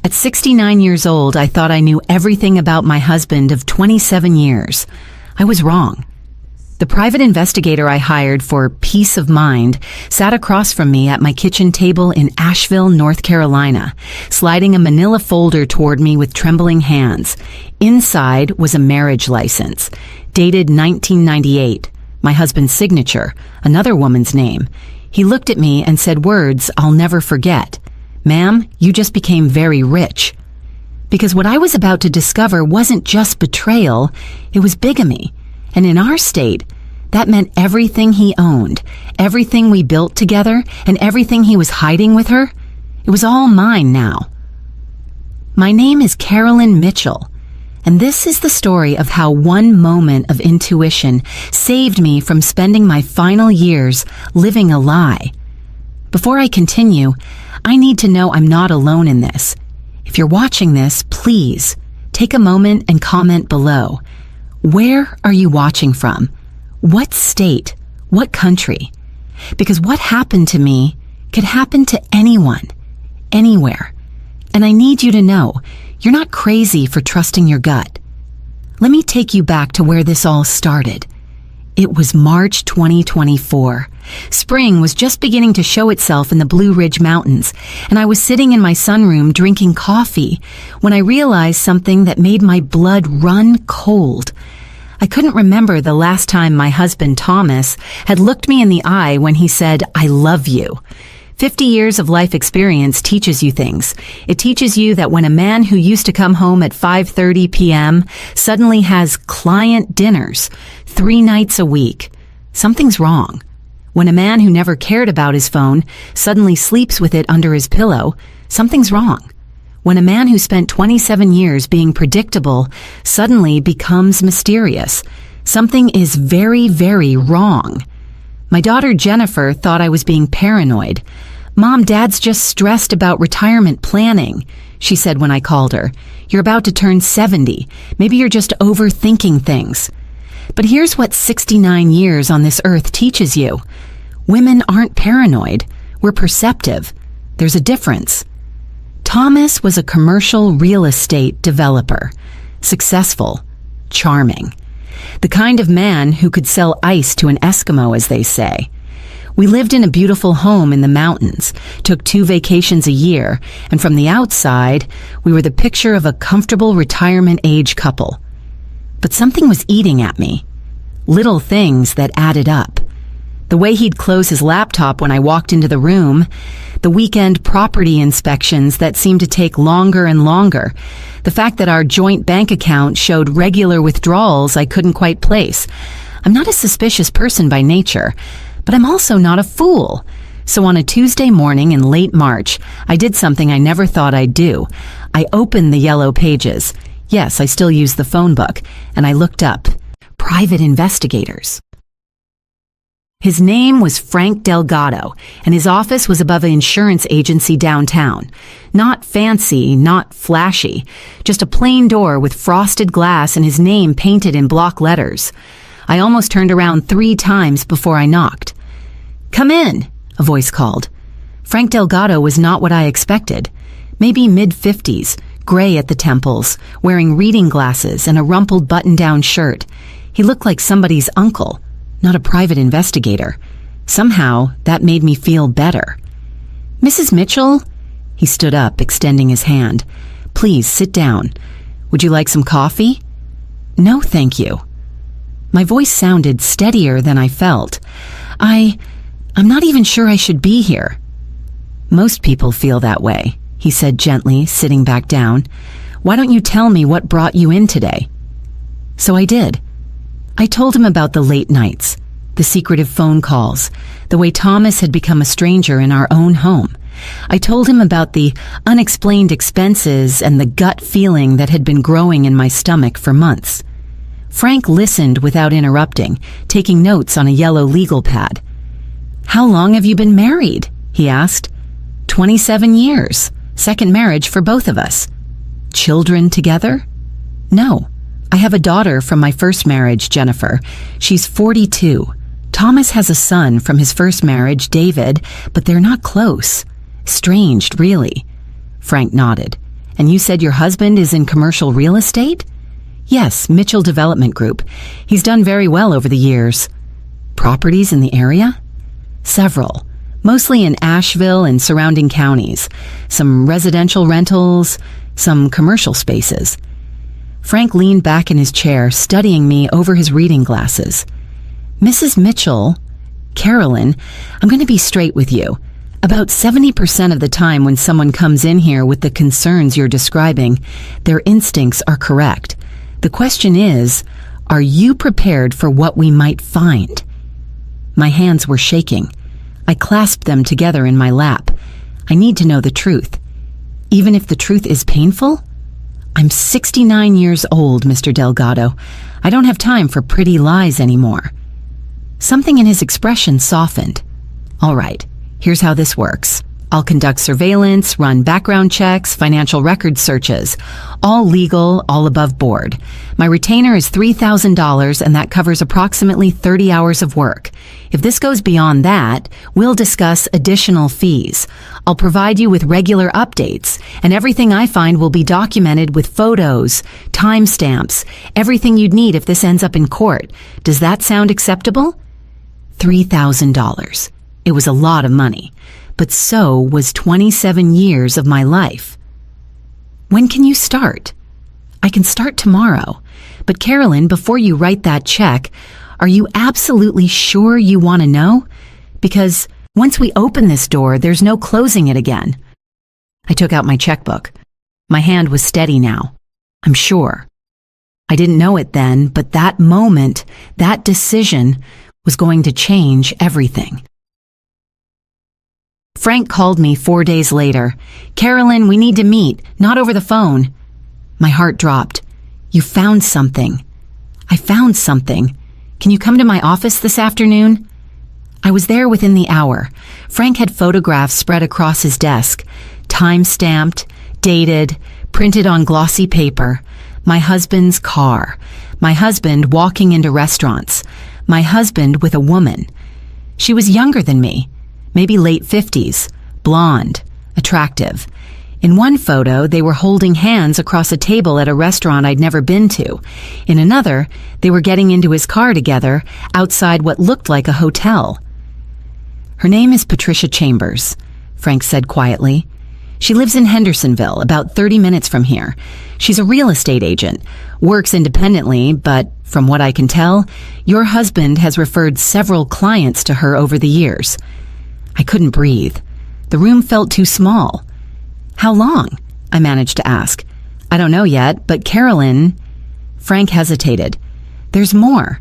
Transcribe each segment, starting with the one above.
At 69 years old, I thought I knew everything about my husband of 27 years. I was wrong. The private investigator I hired for peace of mind sat across from me at my kitchen table in Asheville, North Carolina, sliding a manila folder toward me with trembling hands. Inside was a marriage license, dated 1998, my husband's signature, another woman's name. He looked at me and said words I'll never forget. "Ma'am, you just became very rich." Because what I was about to discover wasn't just betrayal, it was bigamy. And in our state, that meant everything he owned, everything we built together, and everything he was hiding with her. It was all mine now. My name is Carolyn Mitchell, and this is the story of how one moment of intuition saved me from spending my final years living a lie. Before I continue, I need to know I'm not alone in this. If you're watching this, please take a moment and comment below. Where are you watching from? What state? What country? Because what happened to me could happen to anyone, anywhere. And I need you to know, you're not crazy for trusting your gut. Let me take you back to where this all started. It was March 2024. Spring was just beginning to show itself in the Blue Ridge Mountains, and I was sitting in my sunroom drinking coffee when I realized something that made my blood run cold. I couldn't remember the last time my husband Thomas had looked me in the eye when he said, "I love you." 50 years of life experience teaches you things. It teaches you that when a man who used to come home at 5:30 p.m. suddenly has client dinners 3 nights a week, something's wrong. When a man who never cared about his phone suddenly sleeps with it under his pillow, something's wrong. When a man who spent 27 years being predictable suddenly becomes mysterious, something is very, very wrong. My daughter Jennifer thought I was being paranoid. "Mom, Dad's just stressed about retirement planning," she said when I called her. "You're about to turn 70. Maybe you're just overthinking things." But here's what 69 years on this earth teaches you. Women aren't paranoid. We're perceptive. There's a difference. Thomas was a commercial real estate developer. Successful. Charming. The kind of man who could sell ice to an Eskimo, as they say. We lived in a beautiful home in the mountains, took 2 vacations a year, and from the outside, we were the picture of a comfortable retirement age couple. But something was eating at me. Little things that added up. The way he'd close his laptop when I walked into the room, the weekend property inspections that seemed to take longer and longer, the fact that our joint bank account showed regular withdrawals I couldn't quite place. I'm not a suspicious person by nature, but I'm also not a fool. So on a Tuesday morning in late March, I did something I never thought I'd do. I opened the yellow pages. Yes, I still use the phone book, and I looked up private investigators. His name was Frank Delgado, and his office was above an insurance agency downtown. Not fancy, not flashy, just a plain door with frosted glass and his name painted in block letters. I almost turned around 3 times before I knocked. "Come in," a voice called. Frank Delgado was not what I expected. Maybe mid-50s, gray at the temples, wearing reading glasses and a rumpled button-down shirt. He looked like somebody's uncle. Not a private investigator. Somehow, that made me feel better. "Mrs. Mitchell?" He stood up, extending his hand. "Please, sit down. Would you like some coffee?" "No, thank you." My voice sounded steadier than I felt. I'm not even sure I should be here." "Most people feel that way," he said gently, sitting back down. "Why don't you tell me what brought you in today?" So I did. I told him about the late nights, the secretive phone calls, the way Thomas had become a stranger in our own home. I told him about the unexplained expenses and the gut feeling that had been growing in my stomach for months. Frank listened without interrupting, taking notes on a yellow legal pad. "How long have you been married?" he asked. 27 years. Second marriage for both of us." "Children together?" "No. I have a daughter from my first marriage, Jennifer. She's 42. Thomas has a son from his first marriage, David, but they're not close. Estranged, really." Frank nodded. And you said your husband is in commercial real estate? Yes, Mitchell Development Group. He's done very well over the years. Properties in the area? Several. Mostly in Asheville and surrounding counties. Some residential rentals, some commercial spaces. Frank leaned back in his chair, studying me over his reading glasses. Mrs. Mitchell, Carolyn, I'm going to be straight with you. About 70% of the time when someone comes in here with the concerns you're describing, their instincts are correct. The question is, are you prepared for what we might find? My hands were shaking. I clasped them together in my lap. I need to know the truth. Even if the truth is painful? I'm 69 years old, Mr. Delgado. I don't have time for pretty lies anymore. Something in his expression softened. All right, here's how this works. I'll conduct surveillance, run background checks, financial record searches. All legal, all above board. My retainer is $3,000 and that covers approximately 30 hours of work. If this goes beyond that, we'll discuss additional fees. I'll provide you with regular updates, and everything I find will be documented with photos, timestamps, everything you'd need if this ends up in court. Does that sound acceptable? $3,000. It was a lot of money. But so was 27 years of my life. When can you start? I can start tomorrow. But Carolyn, before you write that check, are you absolutely sure you want to know? Because once we open this door, there's no closing it again. I took out my checkbook. My hand was steady now. I'm sure. I didn't know it then, but that moment, that decision, was going to change everything. Frank called me 4 days later. Carolyn, we need to meet, not over the phone. My heart dropped. You found something. I found something. Can you come to my office this afternoon? I was there within the hour. Frank had photographs spread across his desk, time-stamped, dated, printed on glossy paper. My husband's car. My husband walking into restaurants. My husband with a woman. She was younger than me. Maybe late 50s, blonde, attractive. In one photo, they were holding hands across a table at a restaurant I'd never been to. In another, they were getting into his car together outside what looked like a hotel. Her name is Patricia Chambers, Frank said quietly. She lives in Hendersonville, about 30 minutes from here. She's a real estate agent, works independently, but from what I can tell, your husband has referred several clients to her over the years. I couldn't breathe. The room felt too small. How long? I managed to ask. I don't know yet, but Carolyn... Frank hesitated. There's more.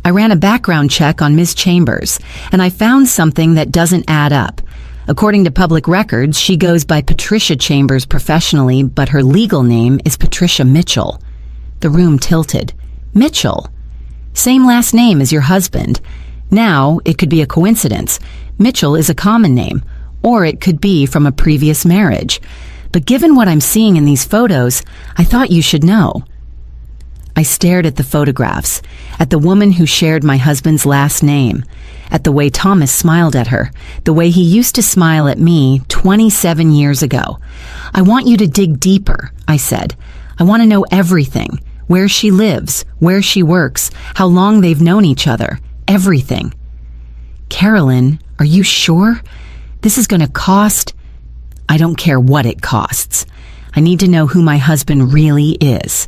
I ran a background check on Ms. Chambers, and I found something that doesn't add up. According to public records, she goes by Patricia Chambers professionally, but her legal name is Patricia Mitchell. The room tilted. Mitchell? Same last name as your husband. Now, it could be a coincidence. Mitchell is a common name, or it could be from a previous marriage. But given what I'm seeing in these photos, I thought you should know. I stared at the photographs, at the woman who shared my husband's last name, at the way Thomas smiled at her, the way he used to smile at me 27 years ago. I want you to dig deeper, I said. I want to know everything. Where she lives, where she works, how long they've known each other, everything. Carolyn, are you sure? This is going to cost... I don't care what it costs. I need to know who my husband really is.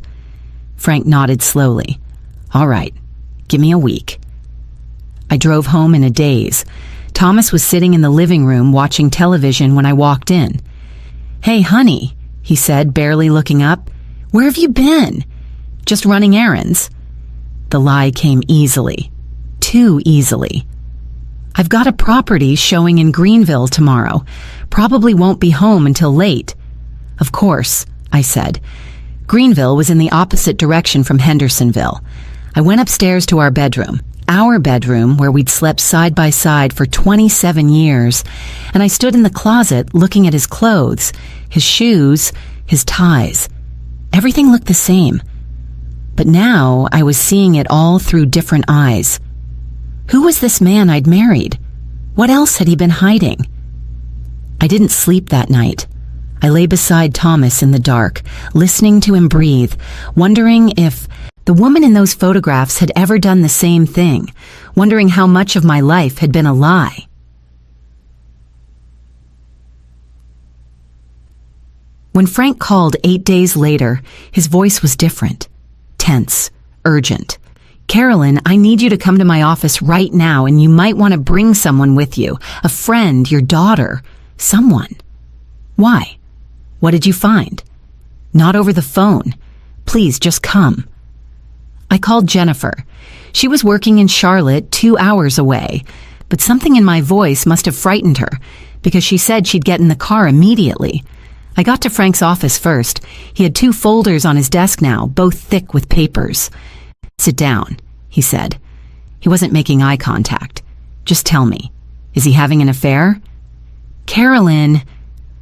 Frank nodded slowly. All right, give me a week. I drove home in a daze. Thomas was sitting in the living room watching television when I walked in. Hey, honey, he said, barely looking up. Where have you been? Just running errands. The lie came easily. Too easily. I've got a property showing in Greenville tomorrow. Probably won't be home until late. Of course, I said. Greenville was in the opposite direction from Hendersonville. I went upstairs to our bedroom where we'd slept side by side for 27 years, and I stood in the closet looking at his clothes, his shoes, his ties. Everything looked the same. But now I was seeing it all through different eyes. Who was this man I'd married? What else had he been hiding? I didn't sleep that night. I lay beside Thomas in the dark, listening to him breathe, wondering if the woman in those photographs had ever done the same thing, wondering how much of my life had been a lie. When Frank called 8 days later, his voice was different, tense, urgent. "Carolyn, I need you to come to my office right now, and you might want to bring someone with you, a friend, your daughter, someone." "Why? What did you find?" "Not over the phone. Please, just come." I called Jennifer. She was working in Charlotte, 2 hours away, but something in my voice must have frightened her, because she said she'd get in the car immediately. I got to Frank's office first. He had 2 folders on his desk now, both thick with papers. "Sit down," he said. He wasn't making eye contact. "Just tell me, is he having an affair?" "Carolyn..."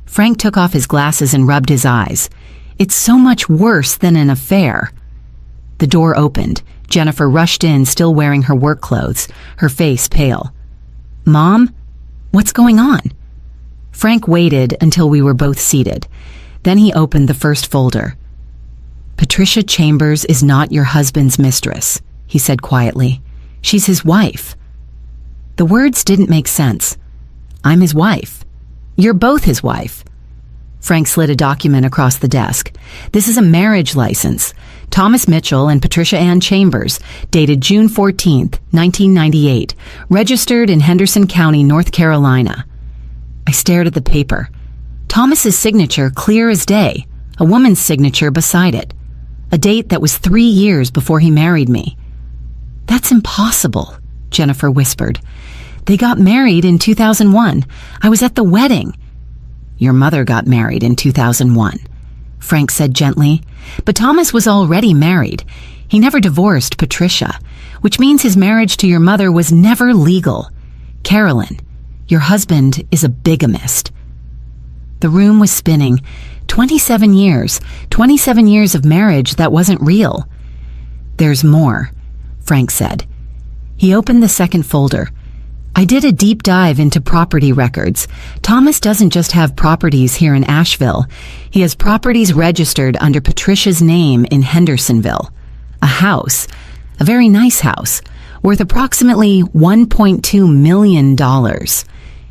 Frank took off his glasses and rubbed his eyes. "It's so much worse than an affair." The door opened. Jennifer rushed in, still wearing her work clothes, her face pale. "Mom, what's going on?" Frank waited until we were both seated. Then he opened the first folder. "Patricia Chambers is not your husband's mistress," he said quietly. "She's his wife." The words didn't make sense. "I'm his wife. You're both his wife." Frank slid a document across the desk. "This is a marriage license. Thomas Mitchell and Patricia Ann Chambers, dated June 14th, 1998, registered in Henderson County, North Carolina." I stared at the paper. Thomas's signature clear as day, a woman's signature beside it. A date that was 3 years before he married me. "That's impossible," Jennifer whispered. "They got married in 2001. I was at the wedding." "Your mother got married in 2001, Frank said gently. "But Thomas was already married. He never divorced Patricia, which means his marriage to your mother was never legal. Carolyn, your husband is a bigamist." The room was spinning. 27 years of marriage that wasn't real. "There's more," Frank said. He opened the second folder. "I did a deep dive into property records. Thomas doesn't just have properties here in Asheville. He has properties registered under Patricia's name in Hendersonville. A house, a very nice house, worth approximately $1.2 million.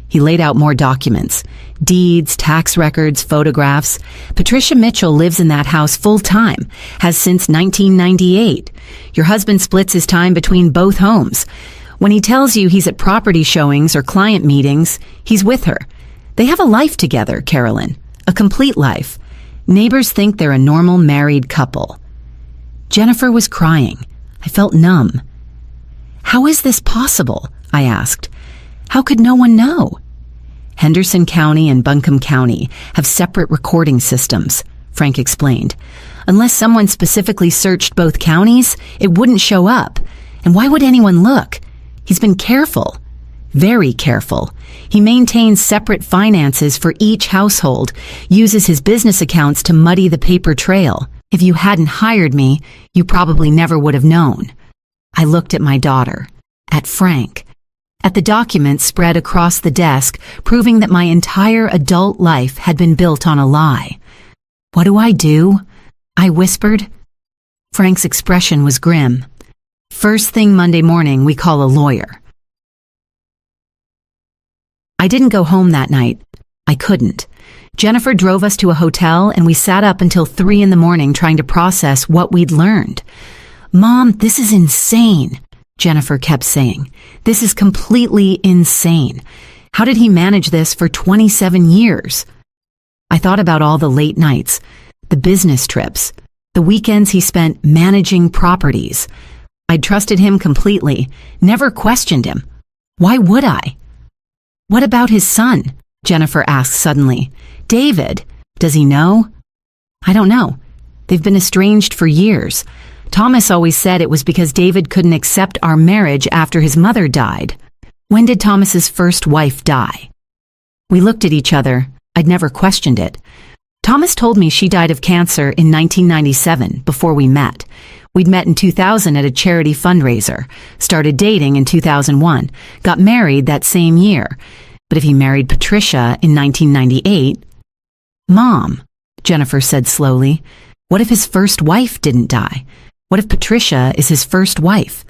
He laid out more documents. Deeds, tax records, photographs. Patricia Mitchell lives in that house full-time, has since 1998. Your husband splits his time between both homes. When he tells you he's at property showings or client meetings, he's with her. They have a life together, Carolyn. A complete life. Neighbors think they're a normal married couple." Jennifer was crying. I felt numb. "How is this possible?" I asked. "How could no one know?" "Henderson County and Buncombe County have separate recording systems," Frank explained. "Unless someone specifically searched both counties, it wouldn't show up. And why would anyone look? He's been careful, very careful. He maintains separate finances for each household, uses his business accounts to muddy the paper trail. If you hadn't hired me, you probably never would have known." I looked at my daughter, at Frank, at the documents spread across the desk, proving that my entire adult life had been built on a lie. "What do I do?" I whispered. Frank's expression was grim. "First thing Monday morning, we call a lawyer." I didn't go home that night. I couldn't. Jennifer drove us to a hotel, and we sat up until 3 in the morning trying to process what we'd learned. "Mom, this is insane," Jennifer kept saying. "This is completely insane. How did he manage this for 27 years? I thought about all the late nights, the business trips, the weekends he spent managing properties. I'd trusted him completely, never questioned him. Why would I? "What about his son?" Jennifer asked suddenly. "David, does he know?" "I don't know. They've been estranged for years. Thomas always said it was because David couldn't accept our marriage after his mother died." "When did Thomas's first wife die?" We looked at each other. I'd never questioned it. "Thomas told me she died of cancer in 1997, before we met. We'd met in 2000 at a charity fundraiser, started dating in 2001, got married that same year. But if he married Patricia in 1998, Mom, Jennifer said slowly, what if his first wife didn't die? What if Patricia is his first wife?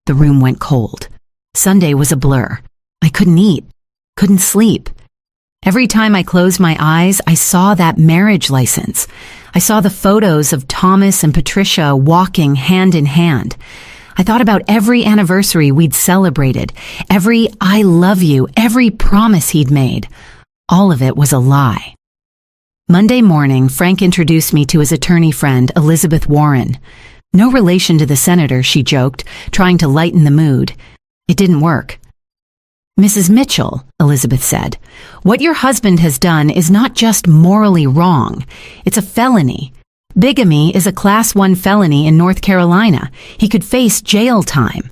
The room went cold. Sunday was a blur. I couldn't eat, couldn't sleep. Every time I closed my eyes, I saw that marriage license. I saw the photos of Thomas and Patricia walking hand in hand. I thought about every anniversary we'd celebrated, every I love you, every promise he'd made. All of it was a lie. Monday morning, Frank introduced me to his attorney friend, Elizabeth Warren. No relation to the senator, she joked, trying to lighten the mood. It didn't work. Mrs. Mitchell, Elizabeth said, what your husband has done is not just morally wrong. It's a felony. Bigamy is a Class 1 felony in North Carolina. He could face jail time.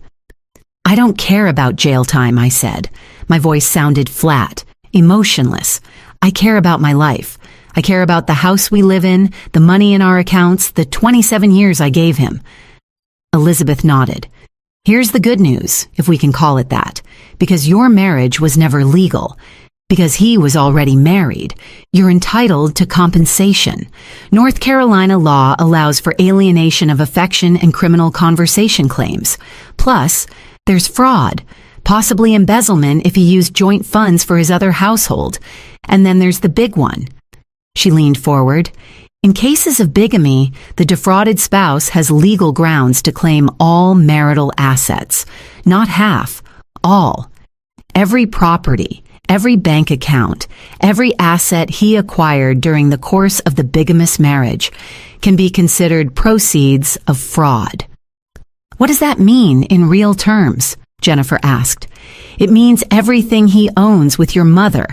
I don't care about jail time, I said. My voice sounded flat, emotionless. I care about my life. I care about the house we live in, the money in our accounts, the 27 years I gave him. Elizabeth nodded. Here's the good news, if we can call it that. Because your marriage was never legal. Because he was already married. You're entitled to compensation. North Carolina law allows for alienation of affection and criminal conversation claims. Plus, there's fraud, possibly embezzlement if he used joint funds for his other household. And then there's the big one. She leaned forward. In cases of bigamy, the defrauded spouse has legal grounds to claim all marital assets. Not half, all. Every property, every bank account, every asset he acquired during the course of the bigamous marriage can be considered proceeds of fraud. What does that mean in real terms? Jennifer asked. It means everything he owns with your mother.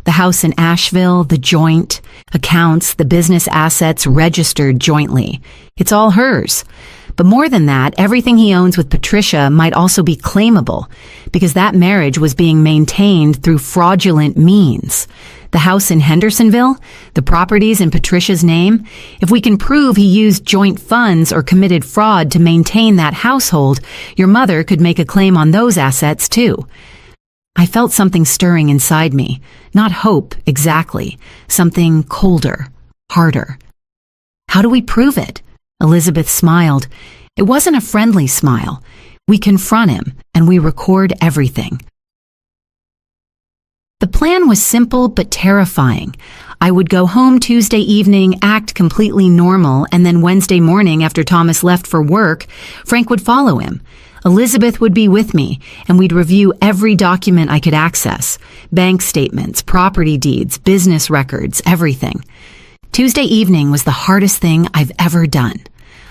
The house in Asheville, the joint, accounts, the business assets registered jointly. It's all hers. But more than that, everything he owns with Patricia might also be claimable because that marriage was being maintained through fraudulent means. The house in Hendersonville, the properties in Patricia's name, if we can prove he used joint funds or committed fraud to maintain that household, your mother could make a claim on those assets too. I felt something stirring inside me, not hope exactly, something colder, harder. How do we prove it? Elizabeth smiled. It wasn't a friendly smile. We confront him and we record everything. The plan was simple but terrifying. I would go home Tuesday evening, act completely normal, and then Wednesday morning after Thomas left for work, Frank would follow him. Elizabeth would be with me, and we'd review every document I could access. Bank statements, property deeds, business records, everything. Tuesday evening was the hardest thing I've ever done.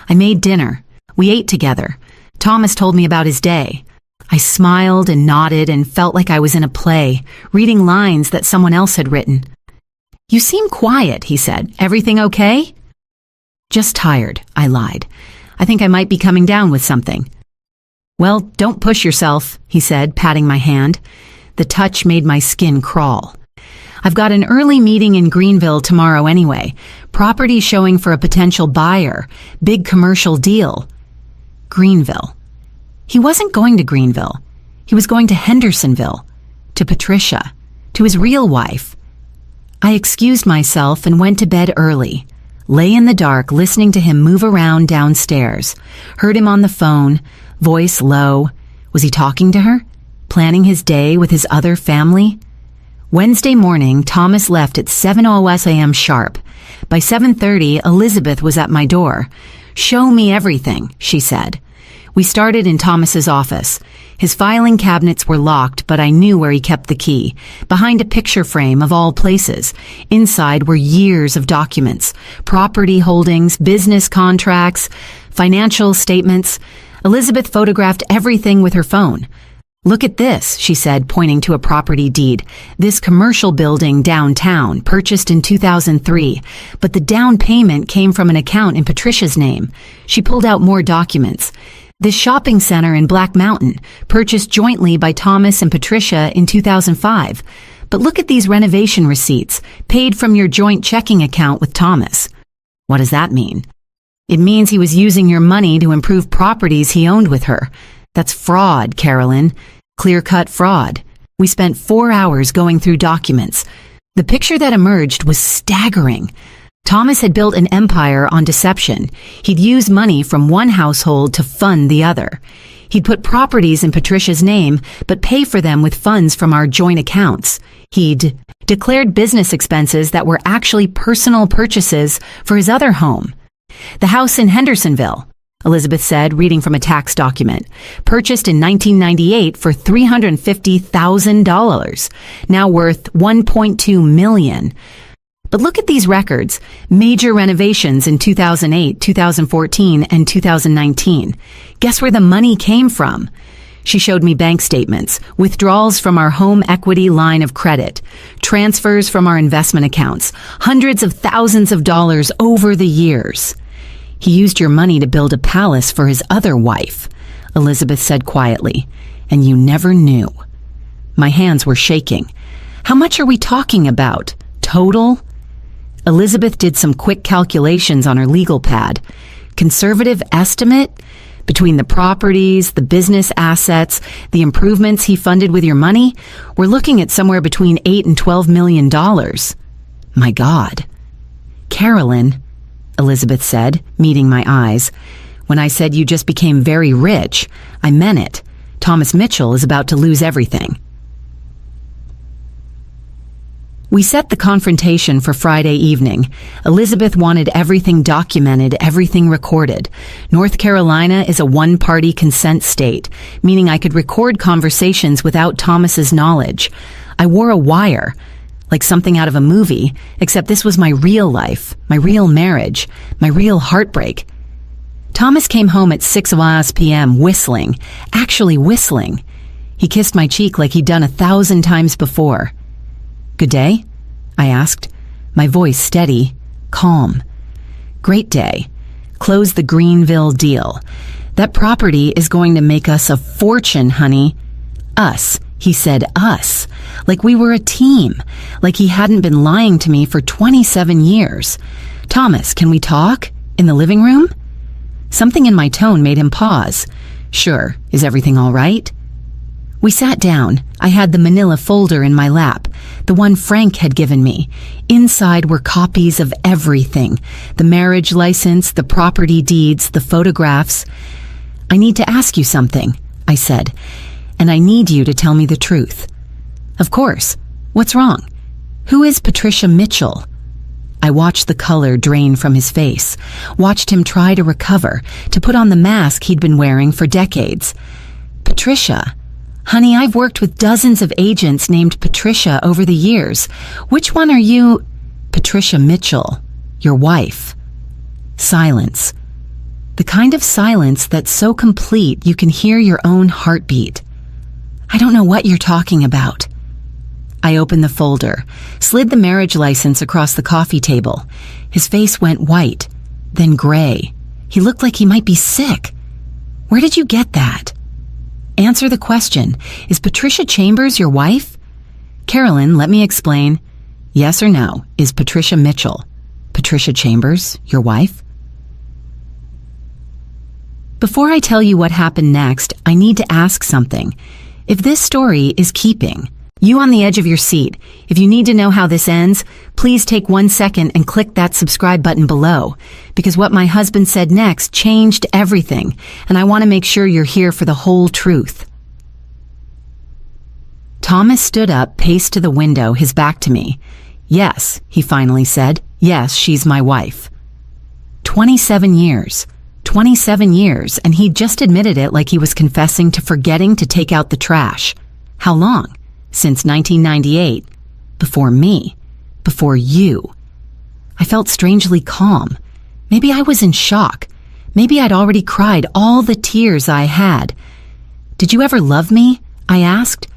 I made dinner. We ate together. Thomas told me about his day. I smiled and nodded and felt like I was in a play, reading lines that someone else had written. You seem quiet, he said. Everything okay? Just tired, I lied. I think I might be coming down with something. Well, don't push yourself, he said, patting my hand. The touch made my skin crawl. I've got an early meeting in Greenville tomorrow anyway. Property showing for a potential buyer. Big commercial deal. Greenville. He wasn't going to Greenville. He was going to Hendersonville. To Patricia. To his real wife. I excused myself and went to bed early. Lay in the dark listening to him move around downstairs. Heard him on the phone. Voice low. Was he talking to her? Planning his day with his other family? Wednesday morning, Thomas left at 7:00 a.m. sharp. By 7:30, Elizabeth was at my door. Show me everything, she said. We started in Thomas's office. His filing cabinets were locked, but I knew where he kept the key. Behind a picture frame of all places. Inside were years of documents. Property holdings, business contracts, financial statements. Elizabeth photographed everything with her phone. Look at this, she said, pointing to a property deed. This commercial building downtown, purchased in 2003, but the down payment came from an account in Patricia's name. She pulled out more documents. This shopping center in Black Mountain, purchased jointly by Thomas and Patricia in 2005. But look at these renovation receipts, paid from your joint checking account with Thomas. What does that mean? It means he was using your money to improve properties he owned with her. That's fraud, Carolyn. Clear-cut fraud. We spent 4 hours going through documents. The picture that emerged was staggering. Thomas had built an empire on deception. He'd use money from one household to fund the other. He'd put properties in Patricia's name, but pay for them with funds from our joint accounts. He'd declared business expenses that were actually personal purchases for his other home. The house in Hendersonville, Elizabeth said, reading from a tax document, purchased in 1998 for $350,000, now worth $1.2 million. But look at these records. Major renovations in 2008, 2014, and 2019. Guess where the money came from? She showed me bank statements, withdrawals from our home equity line of credit, transfers from our investment accounts, hundreds of thousands of dollars over the years. He used your money to build a palace for his other wife, Elizabeth said quietly, and you never knew. My hands were shaking. How much are we talking about? Total? Elizabeth did some quick calculations on her legal pad. Conservative estimate? Between the properties, the business assets, the improvements he funded with your money, we're looking at somewhere between $8 and $12 million. My God. Carolyn, Elizabeth said, meeting my eyes. When I said you just became very rich, I meant it. Thomas Mitchell is about to lose everything. We set the confrontation for Friday evening. Elizabeth wanted everything documented, everything recorded. North Carolina is a one-party consent state, meaning I could record conversations without Thomas's knowledge. I wore a wire, like something out of a movie, except this was my real life, my real marriage, my real heartbreak. Thomas came home at 6 p.m. whistling, actually whistling. He kissed my cheek like he'd done 1,000 times before. Good day? I asked, my voice steady, calm. Great day. Close the Greenville deal. That property is going to make us a fortune, honey. Us. He said us. Like we were a team. Like he hadn't been lying to me for 27 years. Thomas, can we talk? In the living room? Something in my tone made him pause. Sure. Is everything all right? We sat down. I had the manila folder in my lap, the one Frank had given me. Inside were copies of everything. The marriage license, the property deeds, the photographs. I need to ask you something, I said, and I need you to tell me the truth. Of course. What's wrong? Who is Patricia Mitchell? I watched the color drain from his face, watched him try to recover, to put on the mask he'd been wearing for decades. Patricia. Honey, I've worked with dozens of agents named Patricia over the years. Which one are you? Patricia Mitchell, your wife. Silence. The kind of silence that's so complete you can hear your own heartbeat. I don't know what you're talking about. I opened the folder, slid the marriage license across the coffee table. His face went white, then gray. He looked like he might be sick. Where did you get that? Answer the question. Is Patricia Chambers your wife? Carolyn, let me explain. Yes or no, is Patricia Mitchell, Patricia Chambers, your wife? Before I tell you what happened next, I need to ask something. If this story is keeping, you on the edge of your seat, if you need to know how this ends, please take 1 second and click that subscribe button below, because what my husband said next changed everything, and I want to make sure you're here for the whole truth. Thomas stood up, paced to the window, his back to me. Yes, he finally said. Yes, she's my wife. 27 years. 27 years, and he'd just admitted it like he was confessing to forgetting to take out the trash. How long? Since 1998. Before me. Before you. I felt strangely calm. Maybe I was in shock. Maybe I'd already cried all the tears I had. Did you ever love me? I asked.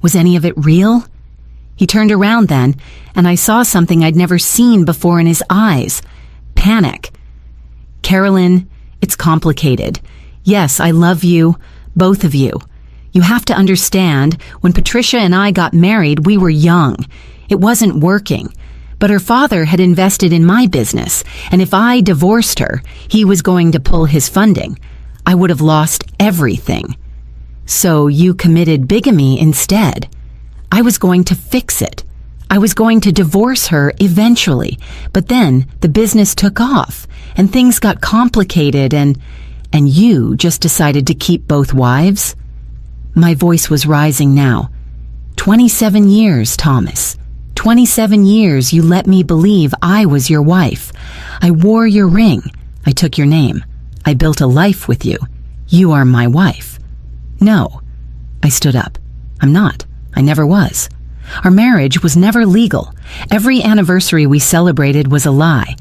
Was any of it real? He turned around then, and I saw something I'd never seen before in his eyes. Panic. Carolyn, it's complicated. Yes, I love you, both of you. You have to understand, when Patricia and I got married, we were young. It wasn't working. But her father had invested in my business, and if I divorced her, he was going to pull his funding. I would have lost everything. So you committed bigamy instead. I was going to fix it. I was going to divorce her eventually, but then the business took off and things got complicated and you just decided to keep both wives? My voice was rising now. 27 years, Thomas. 27 years you let me believe I was your wife. I wore your ring. I took your name. I built a life with you. You are my wife. No. I stood up. I'm not. I never was. Our marriage was never legal. Every anniversary we celebrated was a lie.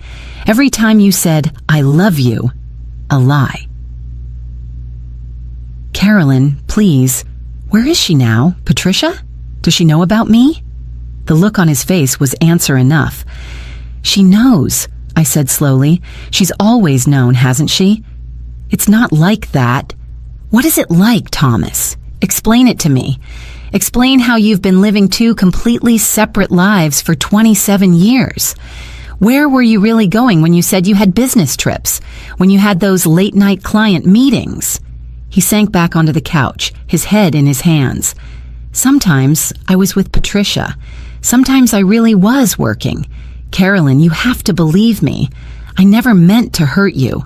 Every time you said, I love you, a lie. Carolyn, please. Where is she now? Patricia? Does she know about me? The look on his face was answer enough. She knows, I said slowly. She's always known, hasn't she? It's not like that. What is it like, Thomas? Explain it to me. Explain how you've been living two completely separate lives for 27 years. Where were you really going when you said you had business trips? When you had those late-night client meetings? He sank back onto the couch, his head in his hands. Sometimes I was with Patricia. Sometimes I really was working. Carolyn, you have to believe me. I never meant to hurt you.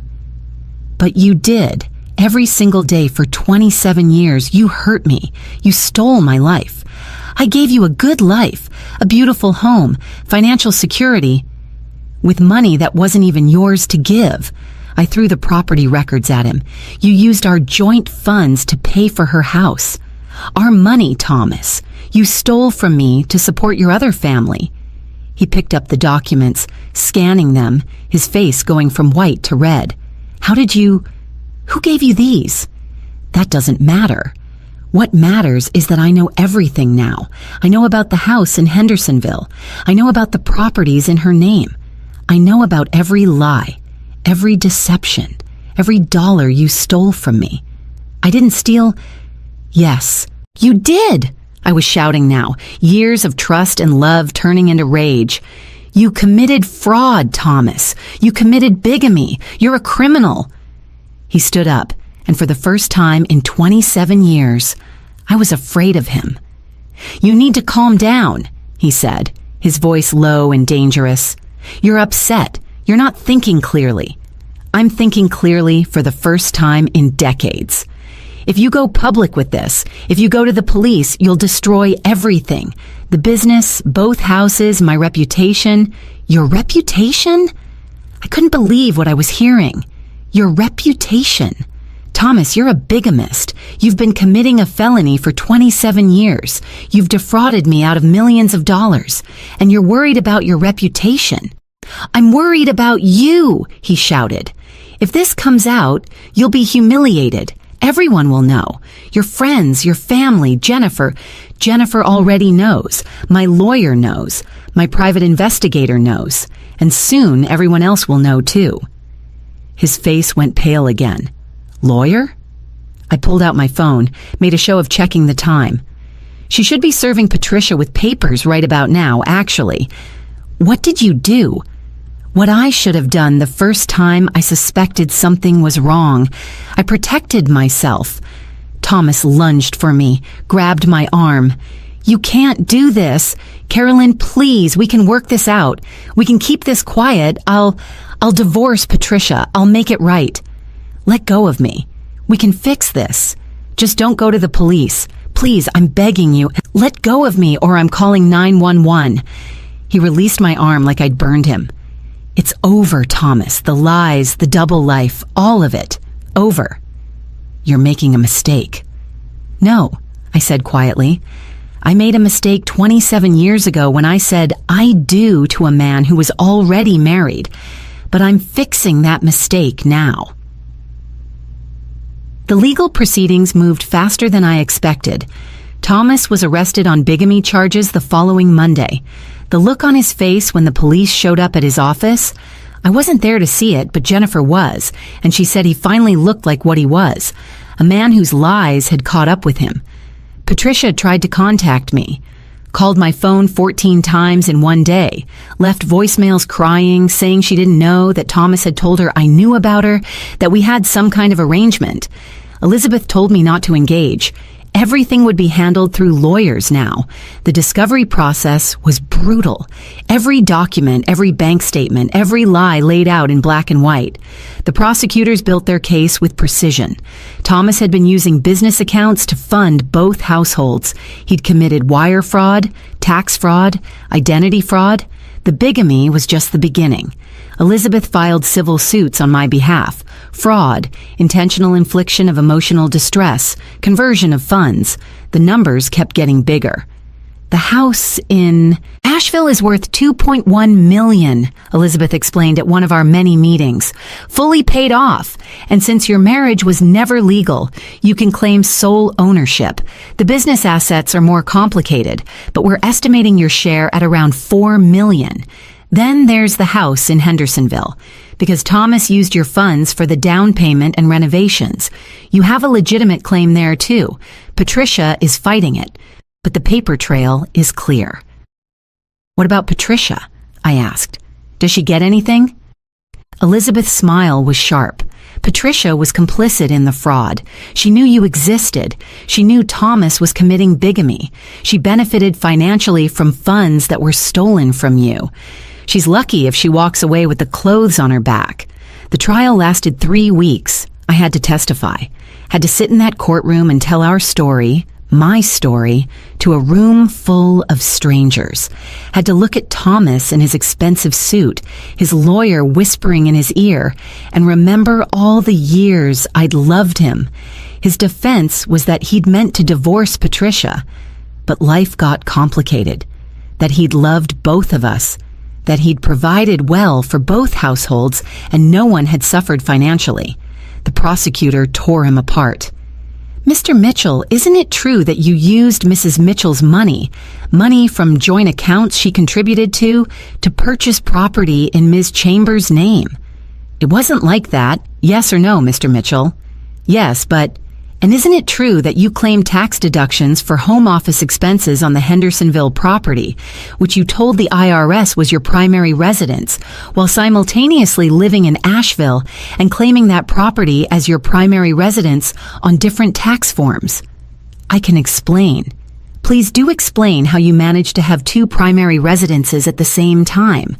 But you did. Every single day for 27 years, you hurt me. You stole my life. I gave you a good life, a beautiful home, financial security, with money that wasn't even yours to give. I threw the property records at him. You used our joint funds to pay for her house. Our money, Thomas. You stole from me to support your other family. He picked up the documents, scanning them, his face going from white to red. Who gave you these? That doesn't matter. What matters is that I know everything now. I know about the house in Hendersonville. I know about the properties in her name. I know about every lie, every deception, every dollar you stole from me. I didn't steal. Yes, you did. I was shouting now, years of trust and love turning into rage. You committed fraud, Thomas. You committed bigamy. You're a criminal. He stood up, and for the first time in 27 years, I was afraid of him. You need to calm down, he said, his voice low and dangerous. You're upset. You're not thinking clearly. I'm thinking clearly for the first time in decades. If you go public with this, if you go to the police, you'll destroy everything. The business, both houses, my reputation. Your reputation? I couldn't believe what I was hearing. Your reputation. Thomas, you're a bigamist. You've been committing a felony for 27 years. You've defrauded me out of millions of dollars. And you're worried about your reputation. I'm worried about you, he shouted. If this comes out, you'll be humiliated. Everyone will know. Your friends, your family, Jennifer. Jennifer already knows. My lawyer knows. My private investigator knows. And soon everyone else will know too. His face went pale again. Lawyer? I pulled out my phone, made a show of checking the time. She should be serving Patricia with papers right about now, actually. What did you do? What I should have done the first time I suspected something was wrong. I protected myself. Thomas lunged for me, grabbed my arm. You can't do this. Carolyn, please, we can work this out. We can keep this quiet. I'll divorce Patricia. I'll make it right. Let go of me. We can fix this. Just don't go to the police. Please, I'm begging you. Let go of me or I'm calling 911. He released my arm like I'd burned him. It's over, Thomas. The lies, the double life, all of it. Over. You're making a mistake. No, I said quietly. I made a mistake 27 years ago when I said I do to a man who was already married. But I'm fixing that mistake now. The legal proceedings moved faster than I expected. Thomas was arrested on bigamy charges the following Monday. The look on his face when the police showed up at his office, I wasn't there to see it, but Jennifer was, and she said he finally looked like what he was, a man whose lies had caught up with him. Patricia tried to contact me, called my phone 14 times in one day, left voicemails crying, saying she didn't know, that Thomas had told her I knew about her, that we had some kind of arrangement. Elizabeth told me not to engage. Everything would be handled through lawyers now. The discovery process was brutal. Every document, every bank statement, every lie laid out in black and white. The prosecutors built their case with precision. Thomas had been using business accounts to fund both households. He'd committed wire fraud, tax fraud, identity fraud. The bigamy was just the beginning. Elizabeth filed civil suits on my behalf. Fraud, intentional infliction of emotional distress, conversion of funds. The numbers kept getting bigger. The house in Asheville is worth $2.1 million, Elizabeth explained at one of our many meetings. Fully paid off. And since your marriage was never legal, you can claim sole ownership. The business assets are more complicated, but we're estimating your share at around $4 million. Then there's the house in Hendersonville. Because Thomas used your funds for the down payment and renovations. You have a legitimate claim there too. Patricia is fighting it. But the paper trail is clear. What about Patricia? I asked. Does she get anything? Elizabeth's smile was sharp. Patricia was complicit in the fraud. She knew you existed. She knew Thomas was committing bigamy. She benefited financially from funds that were stolen from you. She's lucky if she walks away with the clothes on her back. The trial lasted 3 weeks. I had to testify. Had to sit in that courtroom and tell our story, my story, to a room full of strangers. Had to look at Thomas in his expensive suit, his lawyer whispering in his ear, and remember all the years I'd loved him. His defense was that he'd meant to divorce Patricia, but life got complicated. That he'd loved both of us. That he'd provided well for both households and no one had suffered financially. The prosecutor tore him apart. Mr. Mitchell, isn't it true that you used Mrs. Mitchell's money from joint accounts she contributed to purchase property in Ms. Chambers' name? It wasn't like that. Yes or no, Mr. Mitchell? Yes, but... And isn't it true that you claimed tax deductions for home office expenses on the Hendersonville property, which you told the IRS was your primary residence, while simultaneously living in Asheville and claiming that property as your primary residence on different tax forms? I can explain. Please do explain how you managed to have 2 primary residences at the same time.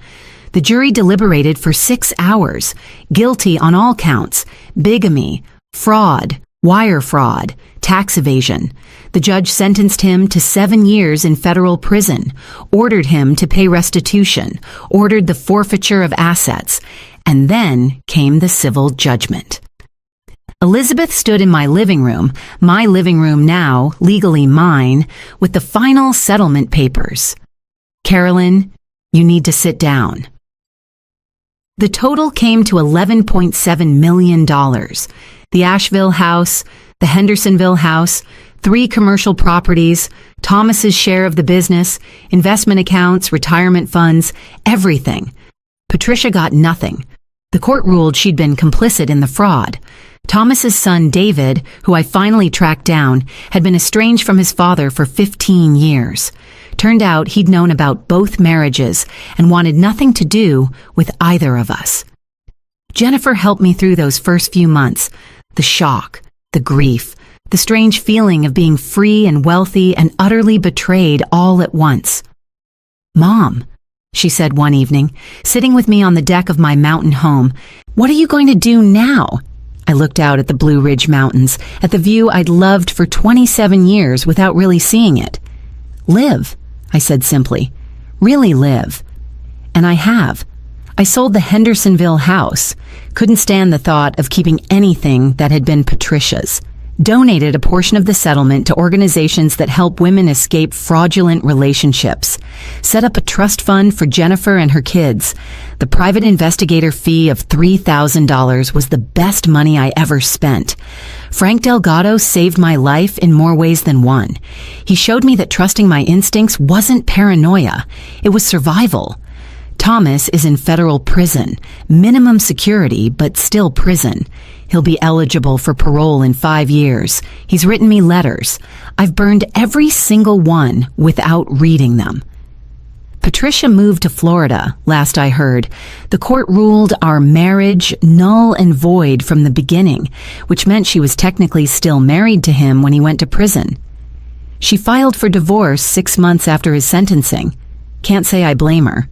The jury deliberated for 6 hours, guilty on all counts, bigamy, fraud, wire fraud, tax evasion. The judge sentenced him to 7 years in federal prison, ordered him to pay restitution, ordered the forfeiture of assets, and then came the civil judgment. Elizabeth stood in my living room now, legally mine, with the final settlement papers. Carolyn, you need to sit down. The total came to $11.7 million. The Asheville house, the Hendersonville house, 3 commercial properties, Thomas's share of the business, investment accounts, retirement funds, everything. Patricia got nothing. The court ruled she'd been complicit in the fraud. Thomas's son, David, who I finally tracked down, had been estranged from his father for 15 years. Turned out he'd known about both marriages and wanted nothing to do with either of us. Jennifer helped me through those first few months. The shock, the grief, the strange feeling of being free and wealthy and utterly betrayed all at once. "Mom," she said one evening, sitting with me on the deck of my mountain home, "what are you going to do now?" I looked out at the Blue Ridge Mountains, at the view I'd loved for 27 years without really seeing it. "Live," I said simply. "Really live." And I have. I sold the Hendersonville house. Couldn't stand the thought of keeping anything that had been Patricia's. Donated a portion of the settlement to organizations that help women escape fraudulent relationships. Set up a trust fund for Jennifer and her kids. The private investigator fee of $3,000 was the best money I ever spent. Frank Delgado saved my life in more ways than one. He showed me that trusting my instincts wasn't paranoia. It was survival. Thomas is in federal prison. Minimum security, but still prison. He'll be eligible for parole in 5 years. He's written me letters. I've burned every single one without reading them. Patricia moved to Florida, last I heard. The court ruled our marriage null and void from the beginning, which meant she was technically still married to him when he went to prison. She filed for divorce 6 months after his sentencing. Can't say I blame her.